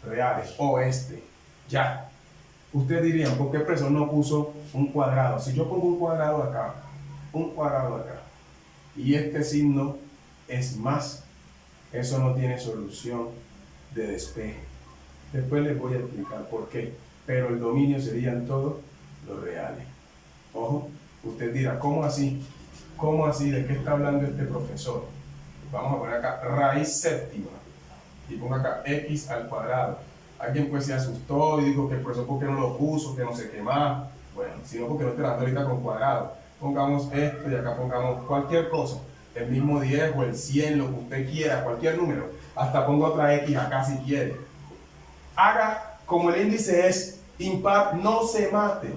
reales, o este, ya. Ustedes dirían, ¿por qué el profesor no puso un cuadrado? Si yo pongo un cuadrado acá, y este signo es más, eso no tiene solución de despeje. Después les voy a explicar por qué, pero el dominio serían todos los reales. Ojo, usted dirá, ¿cómo así? ¿Cómo así? ¿De qué está hablando este profesor? Vamos a poner acá raíz séptima y pongo acá x al cuadrado. Alguien pues se asustó y dijo que el profesor ¿por qué no lo puso? Que no sé qué más. Bueno, sino porque no te la ahorita con cuadrado. Pongamos esto y acá pongamos cualquier cosa. El mismo 10 o el 100, lo que usted quiera, cualquier número. Hasta pongo otra x acá si quiere. Haga como el índice es impar, no se mate.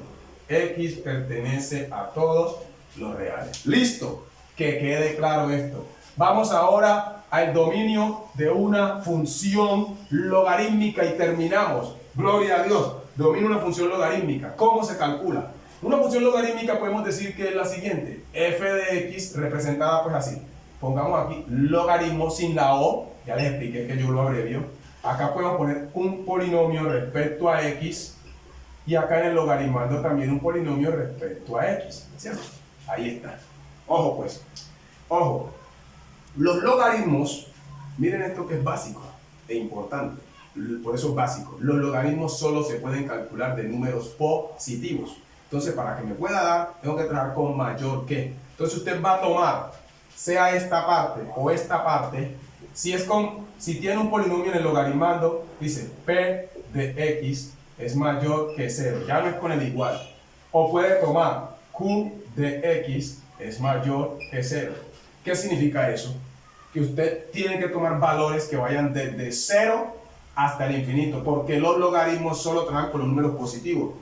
X pertenece a todos los reales. Listo, que quede claro esto. Vamos ahora al dominio de una función logarítmica y terminamos. Gloria a Dios. Domino una función logarítmica. ¿Cómo se calcula? Una función logarítmica podemos decir que es la siguiente. F de x representada pues así. Pongamos aquí logaritmo sin la O. Ya les expliqué que yo lo abrevio. Acá podemos poner un polinomio respecto a x. Y acá en el logaritmando también un polinomio respecto a x. ¿Cierto? Ahí está. Ojo pues. Ojo. Los logaritmos, miren esto que es básico e importante, por eso es básico. Los logaritmos solo se pueden calcular de números positivos. Entonces, para que me pueda dar, tengo que trabajar con mayor que. Entonces, usted va a tomar, sea esta parte o esta parte, si tiene un polinomio en el logaritmando, dice P de x es mayor que 0, ya no es con el igual. O puede tomar Q de x es mayor que 0. ¿Qué significa eso? Que usted tiene que tomar valores que vayan desde 0 hasta el infinito, porque los logaritmos solo trabajan con los números positivos.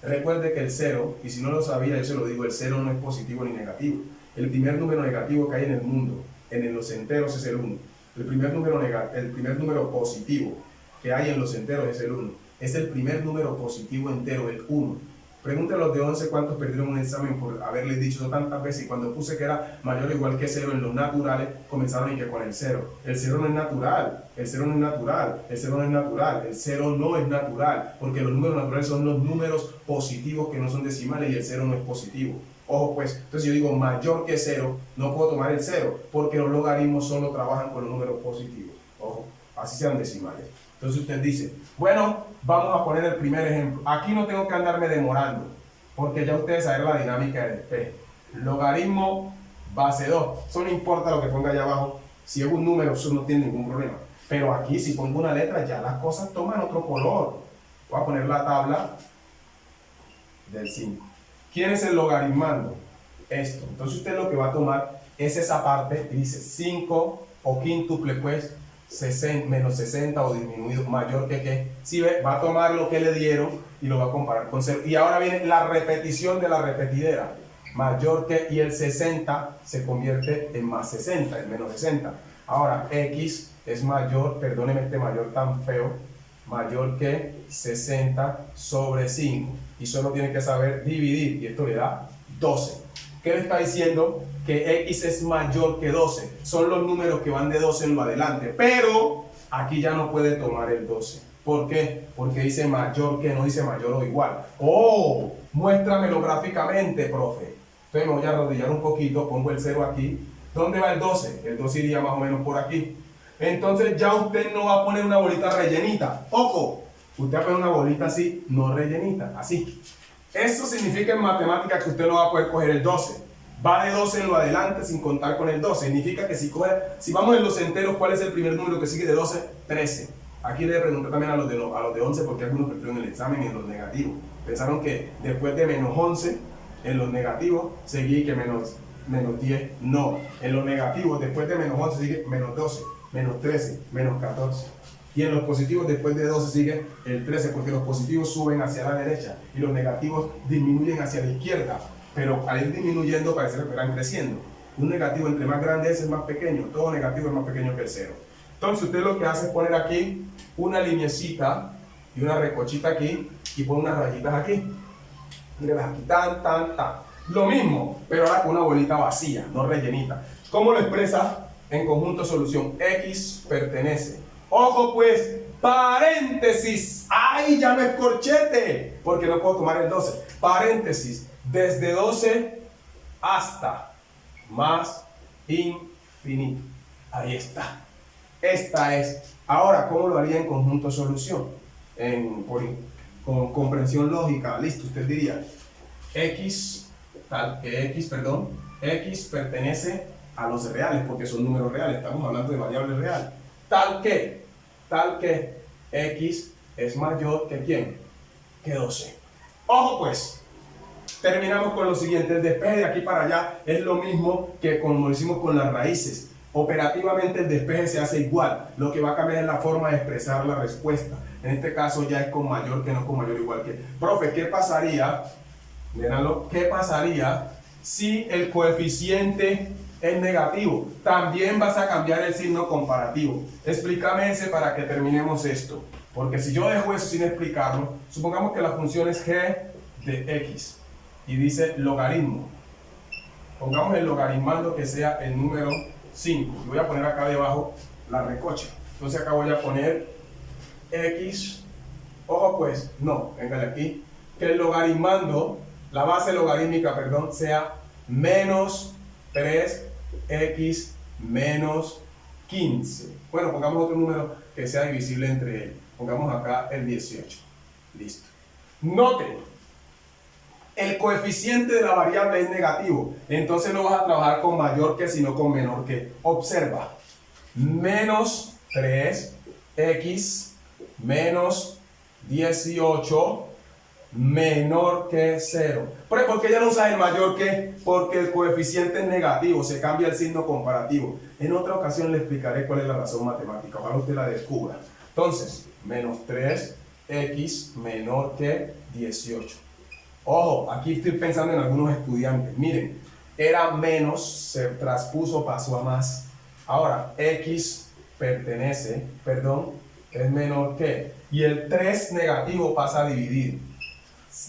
Recuerde que el 0, y si no lo sabía, yo se lo digo, el 0 no es positivo ni negativo. El primer número negativo que hay en el mundo, en los enteros, es el 1. El primer número positivo que hay en los enteros es el 1. Es el primer número positivo entero, el 1. Pregúntale a los de 11 cuántos perdieron un examen por haberles dicho eso tantas veces, y cuando puse que era mayor o igual que 0 en los naturales, comenzaron y que con el 0. El 0 no es natural, el 0 no es natural, el 0 no es natural, el 0 no es natural, porque los números naturales son los números positivos que no son decimales y el 0 no es positivo. Ojo pues, entonces yo digo mayor que 0, no puedo tomar el 0, porque los logaritmos solo trabajan con los números positivos. Ojo, así sean decimales. Entonces usted dice, bueno, vamos a poner el primer ejemplo. Aquí no tengo que andarme demorando, porque ya ustedes saben la dinámica del despeje. Logaritmo base 2. Eso no importa lo que ponga allá abajo. Si es un número, eso no tiene ningún problema. Pero aquí, si pongo una letra, ya las cosas toman otro color. Voy a poner la tabla del 5. ¿Quién es el logaritmando? Esto. Entonces usted lo que va a tomar es esa parte que dice 5 o quíntuple, pues, menos 60 o disminuido, mayor que qué. Si ve, va a tomar lo que le dieron y lo va a comparar con 0. Y ahora viene la repetición de la repetidera. Mayor que, y el 60 se convierte en más 60, en menos 60. Ahora, x es mayor, perdóneme este mayor tan feo, mayor que 60 sobre 5. Y solo tiene que saber dividir, y esto le da 12. ¿Qué le está diciendo? Que x es mayor que 12. Son los números que van de 12 en lo adelante. Pero aquí ya no puede tomar el 12. ¿Por qué? Porque dice mayor que, no dice mayor o igual. ¡Oh! Muéstramelo gráficamente, profe. Entonces me voy a arrodillar un poquito, pongo el 0 aquí. ¿Dónde va el 12? El 12 iría más o menos por aquí. Entonces ya usted no va a poner una bolita rellenita. ¡Ojo! Usted va a poner una bolita así, no rellenita, así. Eso significa en matemáticas que usted no va a poder coger el 12. Va de 12 en lo adelante sin contar con el 12. Significa que si vamos en los enteros, ¿cuál es el primer número que sigue de 12? 13. Aquí le pregunté también a los de 11 porque algunos perdieron el examen en los negativos. Pensaron que después de menos 11, en los negativos, seguía que menos 10. No, en los negativos, después de menos 11 sigue menos 12, menos 13, menos 14. Y en los positivos, después de 12 sigue el 13, porque los positivos suben hacia la derecha y los negativos disminuyen hacia la izquierda. Pero al ir disminuyendo parece que van creciendo. Un negativo entre más grande es más pequeño, todo negativo es más pequeño que el 0. Entonces usted lo que hace es poner aquí una linecita y una recochita aquí y pone unas rayitas aquí. Mírenlas aquí, tan, tan, tan. Lo mismo, pero ahora con una bolita vacía, no rellenita. ¿Cómo lo expresa en conjunto solución? X pertenece. Ojo pues, paréntesis. ¡Ay, ya me escorchete! Porque no puedo tomar el 12. Paréntesis. Desde 12 hasta más infinito. Ahí está. Esta es. Ahora, ¿cómo lo haría en conjunto solución? Con comprensión lógica. Listo, usted diría X pertenece a los reales porque son números reales. Estamos hablando de variables reales. Tal que X es mayor que ¿quién? Que 12. Ojo pues. Terminamos con lo siguiente. El despeje de aquí para allá es lo mismo que como lo hicimos con las raíces. Operativamente el despeje se hace igual. Lo que va a cambiar es la forma de expresar la respuesta. En este caso ya es con mayor que no con mayor igual que. Profe, ¿qué pasaría? Mírenlo. ¿Qué pasaría si el coeficiente es negativo? También vas a cambiar el signo comparativo. Explícame ese para que terminemos esto. Porque si yo dejo eso sin explicarlo, supongamos que la función es g de x. Y dice logaritmo. Pongamos el logaritmando que sea el número 5. Y voy a poner acá debajo la recocha. Entonces acá voy a poner x. Ojo pues, no, venga aquí. Que el logaritmando, la base logarítmica, perdón, sea menos 3x menos 15. Bueno, pongamos otro número que sea divisible entre él. Pongamos acá el 18. Listo. Noten. El coeficiente de la variable es negativo, entonces no vas a trabajar con mayor que, sino con menor que. Observa, menos 3x menos 18 menor que 0. ¿Por qué ya no usas el mayor que? Porque el coeficiente es negativo, se cambia el signo comparativo. En otra ocasión le explicaré cuál es la razón matemática, ojalá usted la descubra. Entonces, menos 3x menor que 18. Ojo, aquí estoy pensando en algunos estudiantes. Miren, era menos, se traspuso, pasó a más. Ahora, x pertenece, es menor que. Y el 3 negativo pasa a dividir.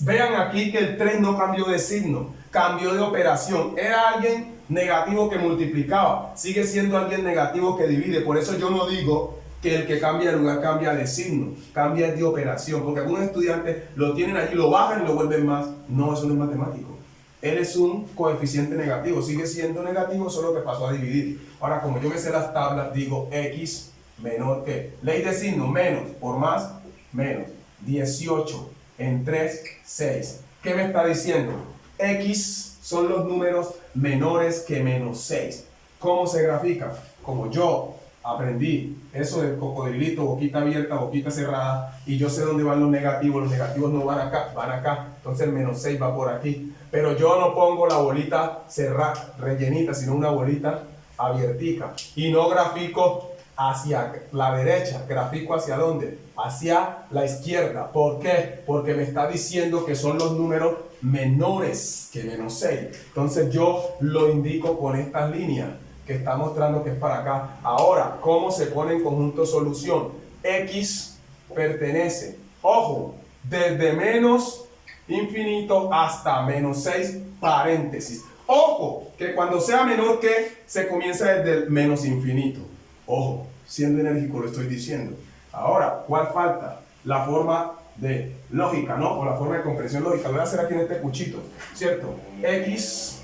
Vean aquí que el 3 no cambió de signo, cambió de operación. Era alguien negativo que multiplicaba, sigue siendo alguien negativo que divide. Por eso yo no digo que el que cambia de lugar cambia de signo, cambia de operación, porque algunos estudiantes lo tienen allí, lo bajan y lo vuelven más. No, eso no es matemático. Él es un coeficiente negativo, sigue siendo negativo, solo que pasó a dividir. Ahora, como yo me sé las tablas, digo x menor que. Ley de signo, menos por más, menos. 18 en 3, 6. ¿Qué me está diciendo? X son los números menores que menos 6. ¿Cómo se grafica? Como yo aprendí eso del cocodrilito, boquita abierta, boquita cerrada, y yo sé dónde van los negativos no van acá, van acá, entonces el menos 6 va por aquí, pero yo no pongo la bolita cerrada, rellenita, sino una bolita abiertica, y no grafico hacia la derecha, grafico hacia dónde, hacia la izquierda. ¿Por qué? Porque me está diciendo que son los números menores que menos 6. Entonces yo lo indico con estas líneas que está mostrando que es para acá. Ahora, ¿cómo se pone en conjunto solución? X pertenece, ojo, desde menos infinito hasta menos 6 paréntesis. Ojo, que cuando sea menor que, se comienza desde el menos infinito. Ojo, siendo enérgico lo estoy diciendo. Ahora, ¿cuál falta? La forma de lógica, ¿no? O la forma de comprensión lógica. Lo voy a hacer aquí en este cuchito, ¿cierto? X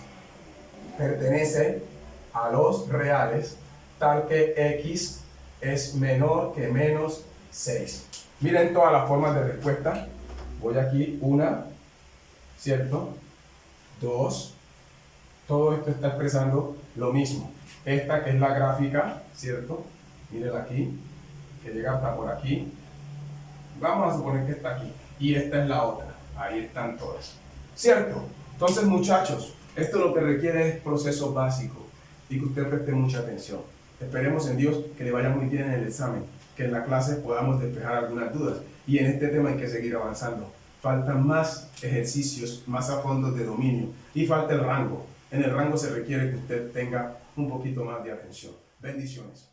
pertenece a los reales, tal que X es menor que menos 6. Miren todas las formas de respuesta. Voy aquí, una, ¿cierto? Dos. Todo esto está expresando lo mismo. Esta que es la gráfica, ¿cierto? Miren aquí, que llega hasta por aquí. Vamos a suponer que está aquí. Y esta es la otra. Ahí están todas. ¿Cierto? Entonces, muchachos, esto lo que requiere es proceso básico y que usted preste mucha atención. Esperemos en Dios que le vaya muy bien en el examen, que en la clase podamos despejar algunas dudas. Y en este tema hay que seguir avanzando. Faltan más ejercicios, más a fondo de dominio y falta el rango. En el rango se requiere que usted tenga un poquito más de atención. Bendiciones.